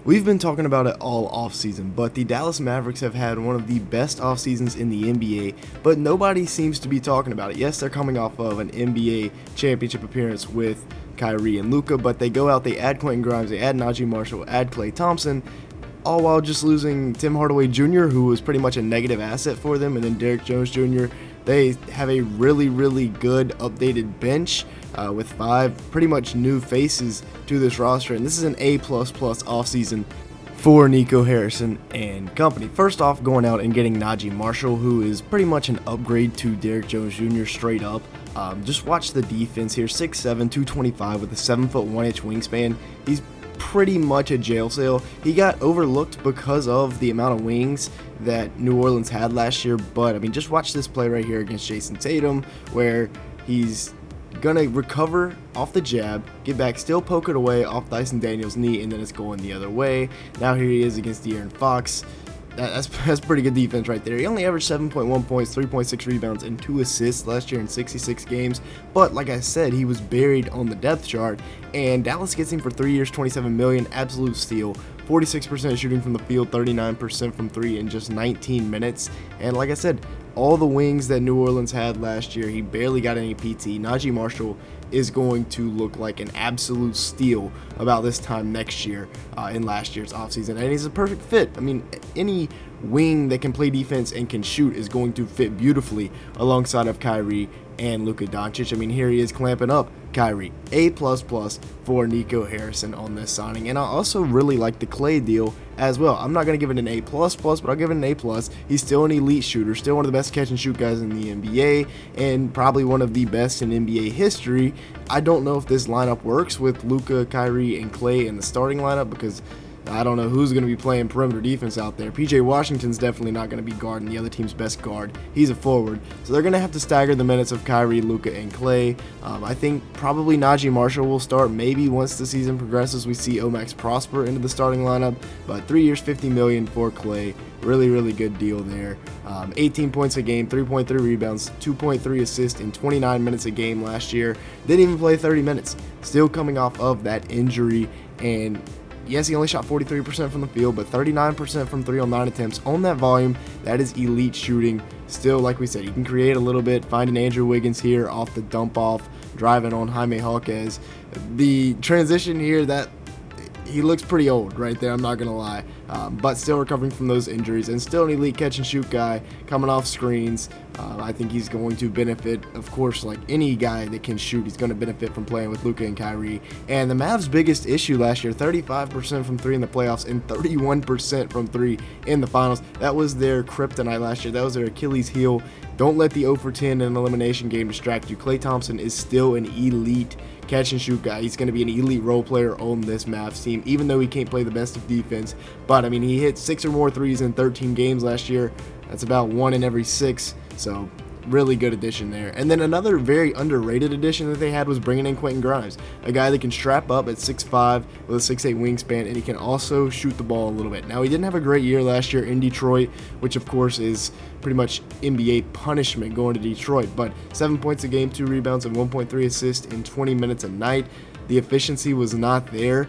We've been talking about it all offseason, but the Dallas Mavericks have had one of the best offseasons in the NBA, but nobody seems to be talking about it. Yes, they're coming off of an NBA championship appearance with Kyrie and Luka, but they go out, they add Quentin Grimes, they add Naji Marshall, add Klay Thompson, all while just losing Tim Hardaway Jr., who was pretty much a negative asset for them, and then Derrick Jones Jr. They have a really good updated bench with 5 pretty much new faces to this roster, and this is an A++ offseason for Nico Harrison and company. First off, going out and getting Naji Marshall, who is pretty much an upgrade to Derrick Jones Jr. straight up. Just watch the defense here, 6'7", 225 with a 7'1" wingspan. He's pretty much a jail cell. He got overlooked because of the amount of wings that New Orleans had last year, but I mean, just watch this play right here against Jason Tatum, where he's gonna recover off the jab, get back, still poke it away off Dyson Daniels' knee, and then it's going the other way. Now here he is against De'Aaron Fox. That's pretty good defense right there. He only averaged 7.1 points, 3.6 rebounds, and 2 assists last year in 66 games. But like I said, he was buried on the depth chart, and Dallas gets him for 3 years, $27 million, absolute steal. 46% shooting from the field, 39% from 3 in just 19 minutes. And like I said, all the wings that New Orleans had last year, he barely got any PT. Naji Marshall is going to look like an absolute steal about this time next year in last year's offseason. And he's a perfect fit. I mean, any wing that can play defense and can shoot is going to fit beautifully alongside of Kyrie and Luka Doncic. I mean, here he is clamping up Kyrie. A++ for Nico Harrison on this signing. And I also really like the Klay deal as well. I'm not going to give it an A++, but I'll give it an A+. He's still an elite shooter, still one of the best catch and shoot guys in the NBA, and probably one of the best in NBA history. I don't know if this lineup works with Luka, Kyrie, and Klay in the starting lineup, because I don't know who's going to be playing perimeter defense out there. PJ Washington's definitely not going to be guarding the other team's best guard. He's a forward. So they're going to have to stagger the minutes of Kyrie, Luka, and Klay. I think probably Naji Marshall will start maybe once the season progresses. We see Omax Prosper into the starting lineup. But 3 years, $50 million for Klay. Really good deal there. 18 points a game, 3.3 rebounds, 2.3 assists in 29 minutes a game last year. Didn't even play 30 minutes. Still coming off of that injury, and yes, he only shot 43% from the field, but 39% from 3 on 9 attempts. On that volume, that is elite shooting. Still, like we said, he can create a little bit, finding Andrew Wiggins here off the dump off, driving on Jaime Jaquez. The transition here, that he looks pretty old right there, I'm not going to lie. But still recovering from those injuries, and still an elite catch and shoot guy, coming off screens. I think he's going to benefit, of course, like any guy that can shoot, he's going to benefit from playing with Luka and Kyrie. And the Mavs' biggest issue last year, 35% from 3 in the playoffs and 31% from 3 in the finals. That was their kryptonite last year. That was their Achilles heel. Don't let the 0 for 10 in an elimination game distract you. Klay Thompson is still an elite catch and shoot guy. He's going to be an elite role player on this Mavs team, even though he can't play the best of defense. But I mean, he hit 6 or more threes in 13 games last year. That's about 1 in every 6. So really good addition there. And then another very underrated addition that they had was bringing in Quentin Grimes, a guy that can strap up at 6'5" with a 6'8" wingspan, and he can also shoot the ball a little bit. Now, he didn't have a great year last year in Detroit, which of course is pretty much NBA punishment going to Detroit, but 7 points a game, 2 rebounds, and 1.3 assists in 20 minutes a night. The efficiency was not there,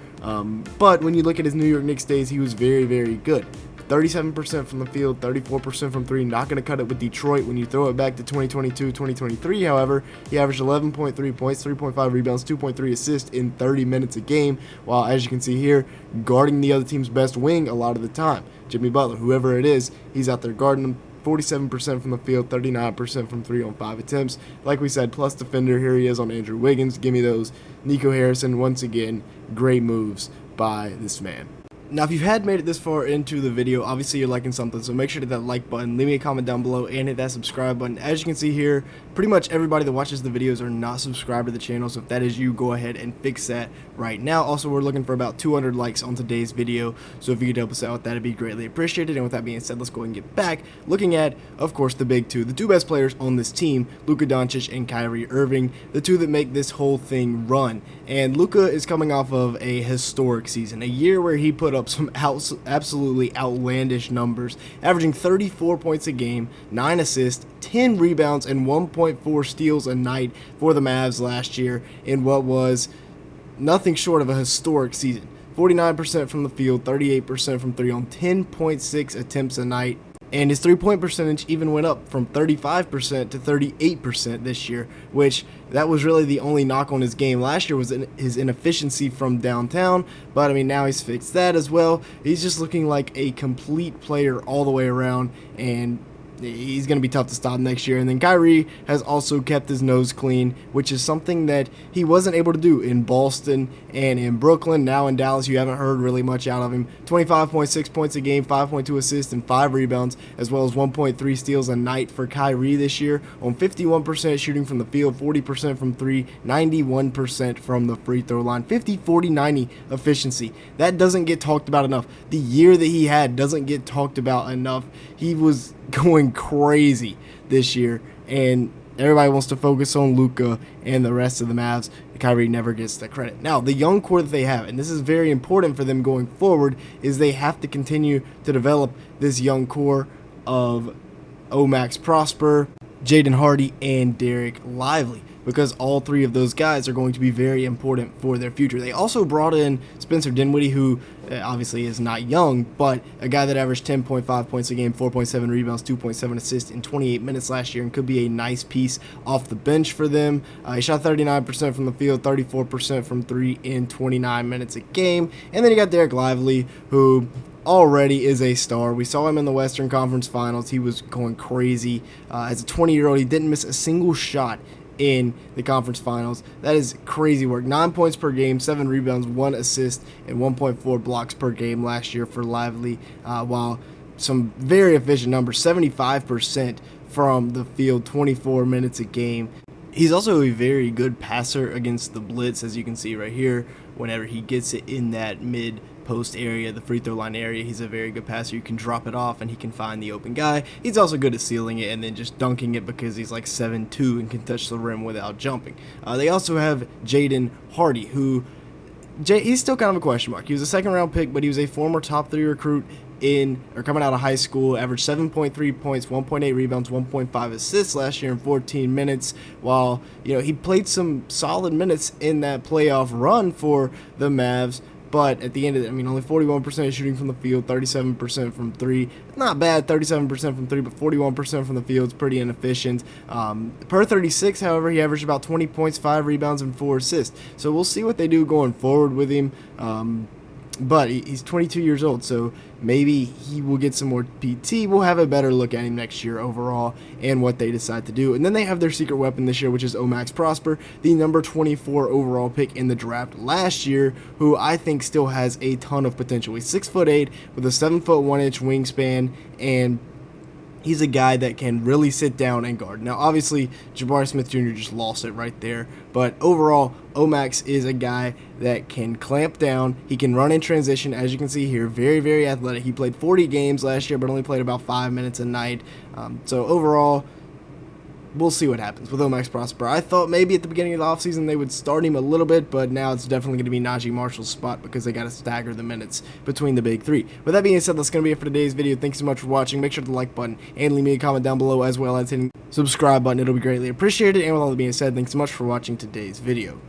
but when you look at his New York Knicks days, he was very good. 37% from the field, 34% from 3, not going to cut it with Detroit. When you throw it back to 2022-2023, however, he averaged 11.3 points, 3.5 rebounds, 2.3 assists in 30 minutes a game, while, as you can see here, guarding the other team's best wing a lot of the time. Jimmy Butler, whoever it is, he's out there guarding him. 47% from the field, 39% from 3 on 5 attempts. Like we said, plus defender, here he is on Andrew Wiggins. Give me those. Nico Harrison, once again, great moves by this man. Now, if you had made it this far into the video, obviously you're liking something, so make sure to hit that like button, leave me a comment down below, and hit that subscribe button. As you can see here, pretty much everybody that watches the videos are not subscribed to the channel, so if that is you, go ahead and fix that right now. Also, we're looking for about 200 likes on today's video, so if you could help us out with that, it'd be greatly appreciated. And with that being said, let's go ahead and get back looking at, of course, the big two, the two best players on this team, Luka Doncic and Kyrie Irving, the two that make this whole thing run. And Luka is coming off of a historic season, a year where he put up some absolutely outlandish numbers, averaging 34 points a game, 9 assists, 10 rebounds, and 1.4 steals a night for the Mavs last year in what was nothing short of a historic season. 49% from the field, 38% from 3 on 10.6 attempts a night. And his three-point percentage even went up from 35% to 38% this year, which that was really the only knock on his game last year, was his inefficiency from downtown. But, I mean, now he's fixed that as well. He's just looking like a complete player all the way around, and he's going to be tough to stop next year. And then Kyrie has also kept his nose clean, which is something that he wasn't able to do in Boston and in Brooklyn. Now in Dallas, you haven't heard really much out of him. 25.6 points a game, 5.2 assists, and 5 rebounds, as well as 1.3 steals a night for Kyrie this year, on 51% shooting from the field, 40% from 3, 91% from the free throw line, 50-40-90 efficiency. That doesn't get talked about enough. The year that he had doesn't get talked about enough. He was going crazy this year, and everybody wants to focus on Luka and the rest of the Mavs. Kyrie never gets the credit. Now, the young core that they have, and this is very important for them going forward, is they have to continue to develop this young core of Max Prosper, Jaden Hardy, and Derek Lively, because all three of those guys are going to be very important for their future. They also brought in Spencer Dinwiddie, who obviously is not young, but a guy that averaged 10.5 points a game, 4.7 rebounds, 2.7 assists in 28 minutes last year, and could be a nice piece off the bench for them. He shot 39% from the field, 34% from 3 in 29 minutes a game. And then you got Derek Lively, who already is a star. We saw him in the Western Conference Finals. He was going crazy. As a 20-year-old, he didn't miss a single shot in the conference finals. That is crazy work. 9 points per game, 7 rebounds, 1 assist, and 1.4 blocks per game last year for Lively, while some very efficient numbers, 75% from the field, 24 minutes a game. He's also a very good passer against the blitz, as you can see right here. Whenever he gets it in that mid-post area, the free throw line area, he's a very good passer. You can drop it off and he can find the open guy. He's also good at sealing it and then just dunking it, because he's like 7'2" and can touch the rim without jumping. They also have Jaden Hardy, who he's still kind of a question mark. He was a second-round pick, but he was a former top 3 recruit coming out of high school. Averaged 7.3 points, 1.8 rebounds, 1.5 assists last year in 14 minutes. While he played some solid minutes in that playoff run for the Mavs, but at the end of it, only 41% shooting from the field, 37% from 3. Not bad, 37% from 3, but 41% from the field is pretty inefficient. Per 36, however, he averaged about 20 points, 5 rebounds, and 4 assists. So we'll see what they do going forward with him. But he's 22 years old, so maybe he will get some more PT. We'll have a better look at him next year overall and what they decide to do. And then they have their secret weapon this year, which is Max Prosper, the number 24 overall pick in the draft last year, who I think still has a ton of potential. He's 6'8" with a 7'1" wingspan, and he's a guy that can really sit down and guard. Now, obviously, Jabari Smith Jr. just lost it right there. But overall, Max is a guy that can clamp down. He can run in transition, as you can see here. Very, very athletic. He played 40 games last year, but only played about 5 minutes a night. So overall, we'll see what happens with Max Prosper. I thought maybe at the beginning of the offseason they would start him a little bit, but now it's definitely going to be Naji Marshall's spot, because they got to stagger the minutes between the big three. With that being said, that's going to be it for today's video. Thanks so much for watching. Make sure to the like button and leave me a comment down below, as well as hitting the subscribe button. It'll be greatly appreciated. And with all that being said, thanks so much for watching today's video.